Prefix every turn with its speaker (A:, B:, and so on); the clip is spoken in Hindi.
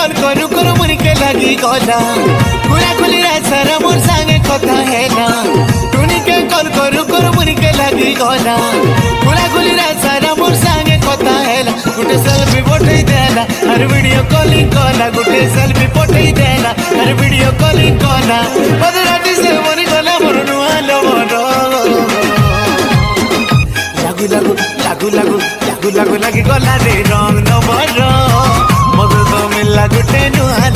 A: कॉल करू करू मुनिके लगी गला खुला खुली सारा मोर संगे कथा है ना टुनिके कॉल करू करू मुनिके लगी गला खुला खुली सारा मोर संगे कथा है ना गुटे सेल्फी पठेई देला हर वीडियो कॉलिंग कला गुटे सेल्फी पठेई देला हर वीडियो कॉलिंग कला बदराटी से मरी गला मोर नुआ लवर लागू लागू लागू लागू लागू लागू लगी गला रे रंग नंबर मधु तो मिला गुटे नुआ